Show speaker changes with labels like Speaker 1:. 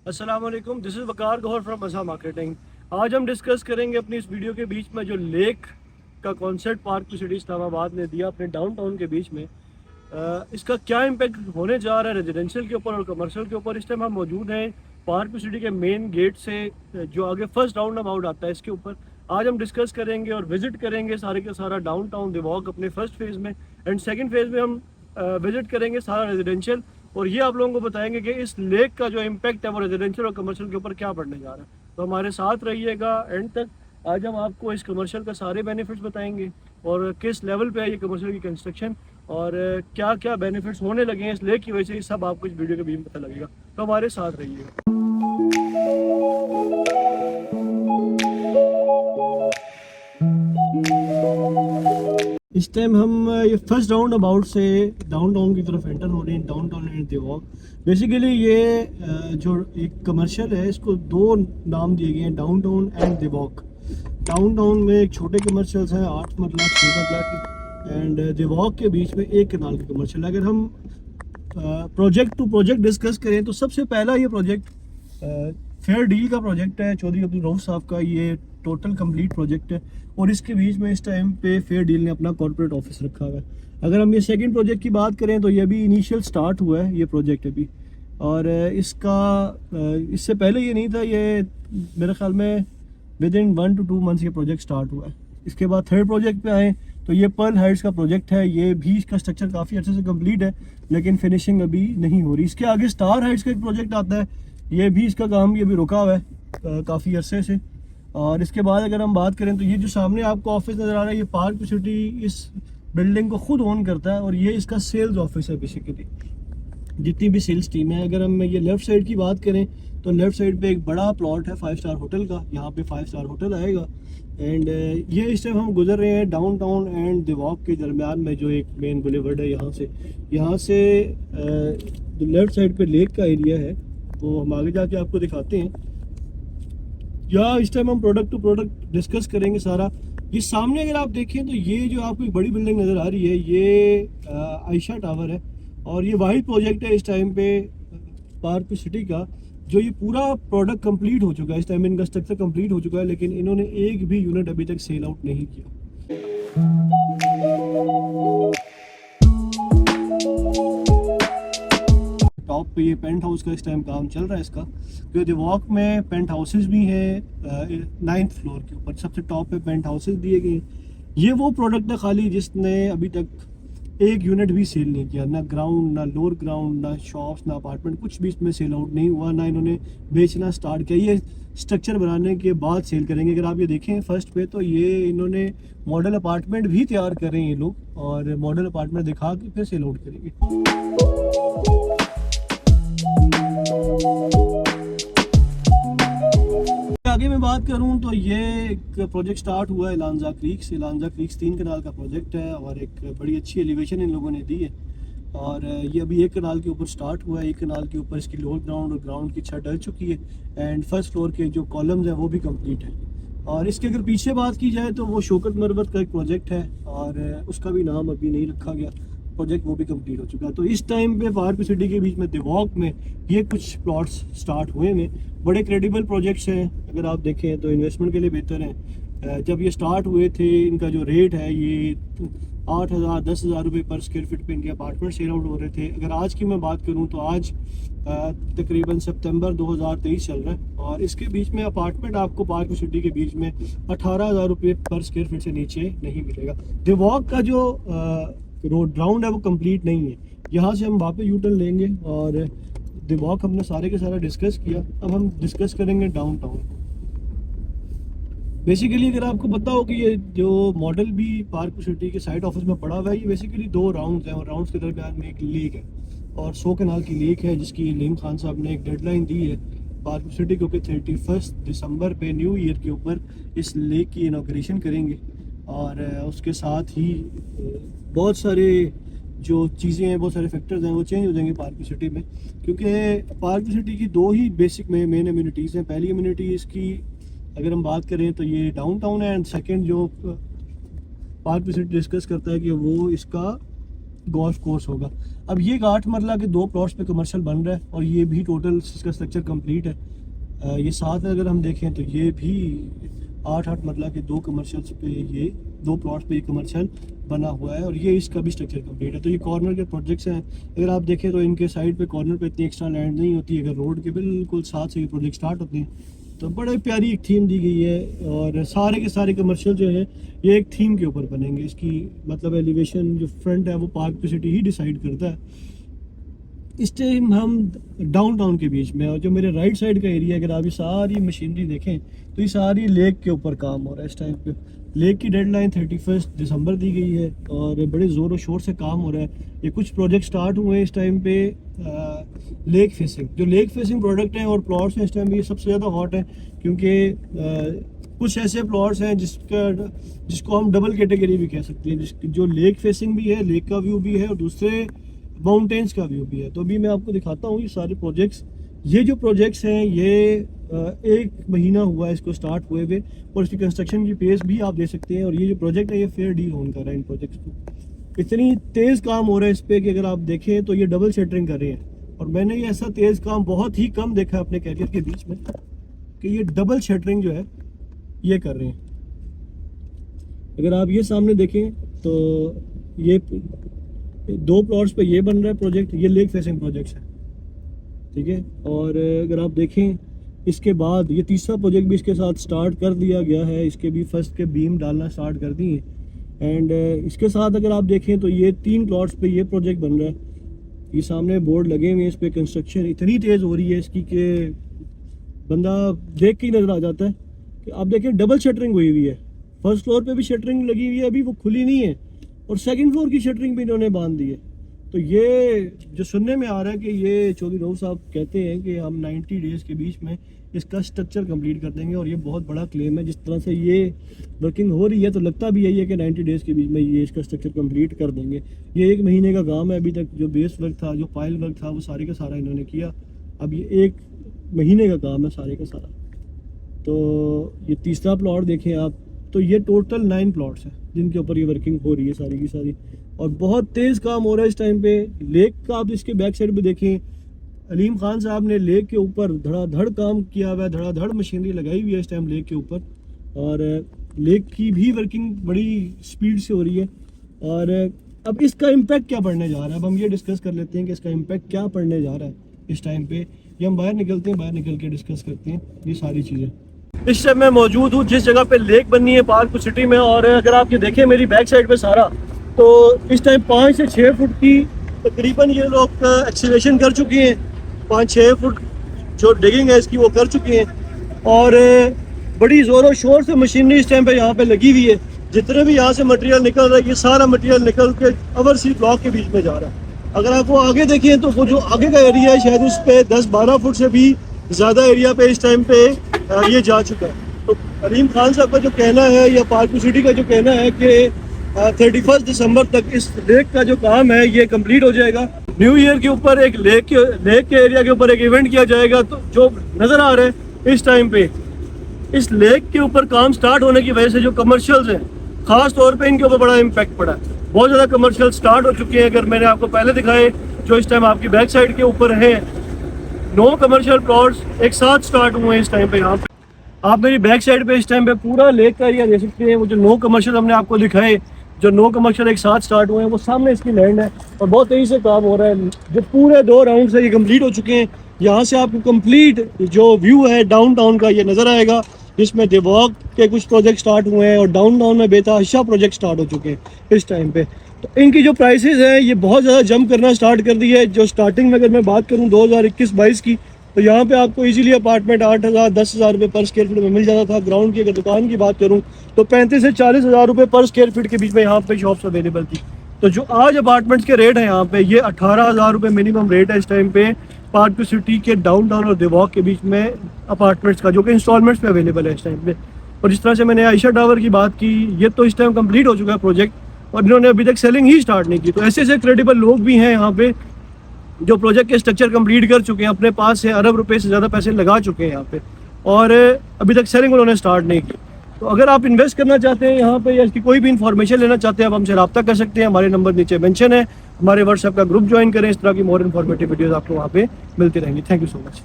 Speaker 1: अस्सलाम वालेकुम, this is Waqar Gohar from Maza Marketing. आज हम डिस्कस करेंगे अपनी इस वीडियो के बीच में जो लेक का concept Park to City Islamabad ने दिया अपने डाउनटाउन के बीच में। इसका क्या इम्पैक्ट होने जा रहा है रेजिडेंशियल के ऊपर और कमर्शियल के ऊपर। इस टाइम हम मौजूद हैं पार्क टू सिटी के मेन गेट से, जो आगे फर्स्ट राउंड अबाउट आता है इसके ऊपर। आज हम डिस्कस करेंगे और विजिट करेंगे सारे के सारा डाउनटाउन दिवाक अपने फर्स्ट फेज़ में, एंड सेकेंड फेज़ में हम विजिट करेंगे सारा रेजिडेंशियल। और ये आप लोगों को बताएंगे कि इस लेक का जो इम्पैक्ट है वो रेजिडेंशियल और कमर्शियल के ऊपर क्या पड़ने जा रहा है। तो हमारे साथ रहिएगा एंड तक। आज हम आपको इस कमर्शियल का सारे बेनिफिट्स बताएंगे और किस लेवल पे है ये कमर्शियल की कंस्ट्रक्शन और क्या क्या बेनिफिट्स होने लगे हैं इस लेक की वजह से, ये सब आपको इस वीडियो के बीच में पता लगेगा। तो हमारे साथ रहिएगा। इस टाइम हम ये फर्स्ट राउंड अबाउट से डाउनटाउन की तरफ एंटर हो रहे हैं, डाउनटाउन एंड दिवाक। बेसिकली ये जो एक कमर्शियल है इसको दो नाम दिए गए हैं, डाउनटाउन एंड दिवाक। डाउनटाउन में एक छोटे कमर्शियल्स हैं 8 मरला 6 मरला की, एंड दिवाक के बीच में एक कनाल की कमर्शियल। अगर हम प्रोजेक्ट टू प्रोजेक्ट डिस्कस करें तो सबसे पहला ये प्रोजेक्ट फेयर डील का प्रोजेक्ट है, चौधरी अब्दुल रऊफ साहब का। ये टोटल कंप्लीट प्रोजेक्ट है और इसके बीच में इस टाइम पे फेयर डील ने अपना कॉर्पोरेट ऑफिस रखा हुआ है। अगर हम ये सेकंड प्रोजेक्ट की बात करें तो ये अभी इनिशियल स्टार्ट हुआ है ये प्रोजेक्ट अभी, और इसका इससे पहले ये नहीं था। ये मेरे ख्याल में विद इन 1 to 2 मंथ्स ये प्रोजेक्ट स्टार्ट हुआ है। इसके बाद थर्ड प्रोजेक्ट पे आए तो ये पर्ल हाइट्स का प्रोजेक्ट है। ये भी इसका स्ट्रक्चर काफ़ी अच्छे से कंप्लीट है लेकिन फिनिशिंग अभी नहीं हो रही। इसके आगे स्टार हाइट्स का एक प्रोजेक्ट आता है, ये भी इसका काम ये भी रुका हुआ है काफ़ी अरसे से। और इसके बाद अगर हम बात करें तो ये जो सामने आपको ऑफिस नज़र आ रहा है, ये पार्क टू सिटी इस बिल्डिंग को खुद ओन करता है और ये इसका सेल्स ऑफिस है बेसिकली, जितनी भी सेल्स टीम है। अगर हम ये लेफ़्ट साइड की बात करें तो लेफ़्ट साइड पे एक बड़ा प्लॉट है 5 स्टार होटल का, यहाँ पे 5 स्टार होटल आएगा। एंड ये इस टाइम हम गुजर रहे हैं डाउनटाउन एंड दिवाक के दरमियान में जो एक मेन बुलेवर्ड है। यहाँ से लेफ़्ट साइड पे लेक का एरिया है, तो हम आगे जाके आपको दिखाते हैं। या इस टाइम हम प्रोडक्ट टू प्रोडक्ट डिस्कस करेंगे सारा। ये सामने अगर आप देखें तो ये जो आपको एक बड़ी बिल्डिंग नज़र आ रही है ये आयशा टावर है, और ये वाहिद प्रोजेक्ट है इस टाइम पे पार्क टू सिटी का जो ये पूरा प्रोडक्ट कंप्लीट हो चुका है। इस टाइम इनका स्ट्रक्चर कंप्लीट हो चुका है लेकिन इन्होंने एक भी यूनिट अभी तक सेल आउट नहीं किया। टॉप पे ये पेंट हाउस का इस टाइम काम चल रहा है इसका, क्योंकि दिवाक में पेंट हाउसेज भी हैं 9th फ्लोर के ऊपर, सबसे टॉप पे पेंट हाउसेज दिए गए। ये वो प्रोडक्ट है खाली जिसने अभी तक एक यूनिट भी सेल नहीं किया, ना ग्राउंड ना लोअर ग्राउंड ना शॉप्स ना अपार्टमेंट, कुछ भी इसमें सेल आउट नहीं हुआ, ना इन्होंने बेचना स्टार्ट किया। ये स्ट्रक्चर बनाने के बाद सेल करेंगे। अगर आप ये देखें फर्स्ट पे तो ये इन्होंने मॉडल अपार्टमेंट भी तैयार कर रहे हैं ये लोग, और मॉडल अपार्टमेंट दिखा के फिर सेल आउट करेंगे। आगे मैं बात करूं तो ये एक प्रोजेक्ट स्टार्ट हुआ है लांजा क्रीक से। लांजा क्रीक 3 कनाल का प्रोजेक्ट है और एक बड़ी अच्छी एलिवेशन इन लोगों ने दी है, और ये अभी एक कनाल के ऊपर स्टार्ट हुआ है। एक कनाल के ऊपर इसकी लोअर ग्राउंड और ग्राउंड की छत डल चुकी है, एंड फर्स्ट फ्लोर के जो कॉलम्स हैं वो भी कंप्लीट है। और इसके अगर पीछे बात की जाए तो वो शौकत मरवत का एक प्रोजेक्ट है और उसका भी नाम अभी नहीं रखा गया, प्रोजेक्ट वो भी कंप्लीट हो चुका है। तो इस टाइम पे पार्क सिटी के बीच में दिवाक में ये कुछ प्लॉट्स स्टार्ट हुए हैं, बड़े क्रेडिबल प्रोजेक्ट्स हैं। अगर आप देखें तो इन्वेस्टमेंट के लिए बेहतर हैं। जब ये स्टार्ट हुए थे इनका जो रेट है ये 8,000 10,000 रुपये पर स्क्वायर फीट पे इनके अपार्टमेंट सेल आउट हो रहे थे। अगर आज की मैं बात करूं तो आज तकरीबन सितंबर 2023 चल रहा है और इसके बीच में अपार्टमेंट आपको पार्क सिटी के बीच में 18,000 रुपये पर स्क्वायर फीट से नीचे नहीं मिलेगा। दिवाक का जो रोड राउंड है वो कंप्लीट नहीं है। यहाँ से हम वापस यूटर्न लेंगे और दिवाक हमने सारे के सारा डिस्कस किया। अब हम डिस्कस करेंगे डाउनटाउन। बेसिकली अगर आपको पता हो कि ये जो मॉडल भी पार्क सिटी के साइड ऑफिस में पड़ा हुआ है, ये बेसिकली 2 राउंड्स हैं और राउंड्स के दरमियान में एक लेक है और 100 कनाल की लेक है, जिसकी लीम खान साहब ने एक डेडलाइन दी है पार्क सिटी को कि 31 दिसंबर पे न्यू ईयर के ऊपर इस लेक की इनॉग्रेशन करेंगे। और उसके साथ ही बहुत सारे जो चीज़ें हैं, बहुत सारे फैक्टर्स हैं वो चेंज हो जाएंगे पार्क सिटी में, क्योंकि पार्क सिटी की 2 ही बेसिक मेन इम्यूनिटीज़ हैं। पहली इम्यूनिटी इसकी अगर हम बात करें तो ये डाउनटाउन है, एंड सेकंड जो पार्क सिटी डिस्कस करता है कि वो इसका गोल्फ कोर्स होगा। अब ये 8 मरला के 2 प्लॉट्स पे कमर्शियल बन रहा है और ये भी टोटल इसका स्ट्रक्चर कंप्लीट है। ये साथ अगर हम देखें तो ये भी 8 मरला के 2 कमर्शियल पे, ये 2 प्लॉट्स पे ये कमर्शियल बना हुआ है और ये इसका भी स्ट्रक्चर कंप्लीट है। तो ये कॉर्नर के प्रोजेक्ट्स हैं। अगर आप देखें तो इनके साइड पे कॉर्नर पे इतनी एक्स्ट्रा लैंड नहीं होती, अगर रोड के बिल्कुल साथ से ये प्रोजेक्ट स्टार्ट होते हैं। तो बड़े प्यारी एक थीम दी गई है और सारे के सारे कमर्शियल जो है ये एक थीम के ऊपर बनेंगे। इसकी मतलब एलिवेशन जो फ्रंट है वो पार्क टू सिटी ही डिसाइड करता है। इस टाइम हम डाउनटाउन के बीच में, और जो मेरे राइट साइड का एरिया, अगर आप ये सारी मशीनरी देखें तो ये सारी लेक के ऊपर काम हो रहा है इस टाइम पे। लेक की डेडलाइन 31 दिसंबर दी गई है और बड़े ज़ोर और शोर से काम हो रहा है। ये कुछ प्रोजेक्ट स्टार्ट हुए हैं इस टाइम पे लेक फेसिंग, जो लेक फेसिंग प्रोडक्ट हैं और प्लॉट्स हैं इस टाइम पे ये सबसे ज़्यादा हॉट है, क्योंकि कुछ ऐसे प्लॉट्स हैं जिसको हम डबल कैटेगरी भी कह सकते हैं, जो लेक फेसिंग भी है, लेक का व्यू भी है और दूसरे माउंटेन्स का व्यू भी है। तो अभी मैं आपको दिखाता हूँ ये सारे प्रोजेक्ट्स। ये जो प्रोजेक्ट्स हैं ये 1 महीना हुआ है इसको स्टार्ट हुए हुए और इसकी कंस्ट्रक्शन की पेस भी आप दे सकते हैं। और ये जो प्रोजेक्ट है ये फेयर डील होन कर रहा है इन प्रोजेक्ट्स को। इतनी तेज़ काम हो रहा है इस पर कि अगर आप देखें तो ये डबल शटरिंग कर रहे हैं और मैंने ये ऐसा तेज़ काम बहुत ही कम देखा है अपने कैरियर के बीच में कि ये डबल शटरिंग जो है ये कर रहे हैं। अगर आप ये सामने देखें तो ये 2 प्लॉट्स पे ये बन रहा है प्रोजेक्ट, ये लेक फेसिंग प्रोजेक्ट है, ठीक है। और अगर आप देखें इसके बाद ये तीसरा प्रोजेक्ट भी इसके साथ स्टार्ट कर दिया गया है, इसके भी फर्स्ट के बीम डालना स्टार्ट कर दिए। एंड इसके साथ अगर आप देखें तो ये 3 प्लॉट्स पे ये प्रोजेक्ट बन रहा है। ये सामने बोर्ड लगे हुए हैं, इस पर कंस्ट्रक्शन इतनी तेज़ हो रही है इसकी कि बंदा देख के ही नज़र आ जाता है कि आप देखें डबल शटरिंग हुई हुई है। फर्स्ट फ्लोर पे भी शटरिंग लगी हुई है, अभी वो खुली नहीं है, और सेकंड फ्लोर की शटरिंग भी इन्होंने बांध दी है। तो ये जो सुनने में आ रहा है कि ये चौधरी रऊफ साहब कहते हैं कि हम 90 डेज़ के बीच में इसका स्ट्रक्चर कंप्लीट कर देंगे, और ये बहुत बड़ा क्लेम है। जिस तरह से ये वर्किंग हो रही है तो लगता भी यही है कि 90 डेज़ के बीच में ये इसका स्ट्रक्चर कंप्लीट कर देंगे। ये 1 महीने का काम है अभी तक। जो बेस वर्क था, जो पाइल वर्क था, वो सारे का सारा इन्होंने किया। अब ये 1 महीने का काम है सारे का सारा। तो ये तीसरा प्लॉट देखें आप, तो ये टोटल 9 प्लॉट्स हैं जिनके ऊपर ये वर्किंग हो रही है सारी की सारी, और बहुत तेज़ काम हो रहा है इस टाइम पे। लेक का आप इसके बैक साइड पे देखें, अलीम खान साहब ने लेक के ऊपर धड़ाधड़ काम किया हुआ है, धड़ाधड़ मशीनरी लगाई हुई है इस टाइम लेक के ऊपर, और लेक की भी वर्किंग बड़ी स्पीड से हो रही है। और अब इसका इम्पैक्ट क्या पड़ने जा रहा है, अब हम ये डिस्कस कर लेते हैं कि इसका इम्पैक्ट क्या पड़ने जा रहा है इस टाइम पे। ये हम बाहर निकलते हैं, बाहर निकल के डिस्कस करते हैं ये सारी चीज़ें। इस टाइम मैं मौजूद हूँ जिस जगह पे लेक बननी है पार्क सिटी में, और अगर आप ये देखें मेरी बैक साइड पे सारा, तो इस टाइम 5 से 6 फुट की तकरीबन ये लोग एक्सीवेशन कर चुके हैं। 5-6 फुट जो डिगिंग है इसकी वो कर चुके हैं, और बड़ी ज़ोरों शोर से मशीनरी इस टाइम पे यहाँ पे लगी हुई है। जितने भी यहाँ से मटेरियल निकल रहा है ये सारा मटेरियल निकल के ओवरसी ब्लॉक के बीच में जा रहा है। अगर आप वो आगे देखें तो वो जो आगे का एरिया है शायद उस पर 10-12 फुट से भी ज़्यादा एरिया पे इस टाइम पे ये जा चुका है। तो अलीम खान साहब का जो कहना है या पार्क सिटी का जो कहना है कि 31 दिसंबर तक इस लेक का जो काम है ये कंप्लीट हो जाएगा। न्यू ईयर के ऊपर एक लेक के एरिया के ऊपर एक इवेंट किया जाएगा। तो जो नज़र आ रहा है इस टाइम पे इस लेक के ऊपर काम स्टार्ट होने की वजह से जो कमर्शियल्स हैं ख़ास तौर पे इनके ऊपर बड़ा इम्पैक्ट पड़ा है। बहुत ज़्यादा कमर्शियल स्टार्ट हो चुके हैं। अगर मैंने आपको पहले दिखाए जो इस टाइम आपकी बैक साइड के ऊपर है, 9 कमर्शियल प्लॉट्स एक साथ स्टार्ट हुए हैं इस टाइम पे। यहाँ पे आप मेरी बैक साइड पे इस टाइम पे पूरा लेक का एरिया देख सकते हैं। वो जो 9 कमर्शियल हमने आपको दिखाए, जो 9 कमर्शियल एक साथ स्टार्ट हुए हैं, वो सामने इसकी लैंड है और बहुत तेज़ी से काम हो रहा है। जो पूरे 2 राउंड से ये कंप्लीट हो चुके हैं। यहाँ से आपको कंप्लीट जो व्यू है डाउनटाउन का ये नज़र आएगा, जिसमें देवॉक के कुछ प्रोजेक्ट स्टार्ट हुए हैं और डाउनटाउन में बेतहाशा प्रोजेक्ट स्टार्ट हो चुके हैं इस टाइम पे। तो इनकी जो प्राइसेस हैं ये बहुत ज़्यादा जंप करना स्टार्ट कर दी है। जो स्टार्टिंग में अगर मैं बात करूँ 2021-22 की, तो यहाँ पे आपको इजीली अपार्टमेंट 8,000-10,000 रुपये पर स्क्वायर फीट में मिल जाता था। ग्राउंड की अगर दुकान की बात करूँ तो 35 से 40,000 रुपये पर स्क्वायर फीट के बीच में यहाँ पे शॉप्स अवेलेबल थी। तो जो आज अपार्टमेंट्स के रेट हैं यहाँ पे, ये 18,000 रुपये मिनिमम रेट है इस टाइम पे पार्क टू सिटी के डाउनटाउन और देवॉक के बीच में अपार्टमेंट्स का, जो कि इंस्टॉलमेंट्स पे अवेलेबल है इस टाइम पे। और जिस तरह से मैंने आयशा टावर की बात की, ये तो इस टाइम कंप्लीट हो चुका है प्रोजेक्ट और इन्होंने अभी तक सेलिंग ही स्टार्ट नहीं की। तो ऐसे ऐसे क्रेडिबल लोग भी हैं यहाँ पे जो प्रोजेक्ट के स्ट्रक्चर कंप्लीट कर चुके हैं, अपने पास से अरब रुपए से ज़्यादा पैसे लगा चुके हैं यहाँ पे, और अभी तक सेलिंग उन्होंने स्टार्ट नहीं की। तो अगर आप इन्वेस्ट करना चाहते हैं यहाँ पे या इसकी कोई भी इन्फॉर्मेशन लेना चाहते हैं, आप हमसे रब्ता कर सकते हैं। हमारे नंबर नीचे मेंशन है, हमारे व्हाट्सएप का ग्रुप ज्वाइन करें, इस तरह की मोर इन्फॉर्मेटिव वीडियोस आपको वहाँ पे मिलती रहेंगी। Thank you so much.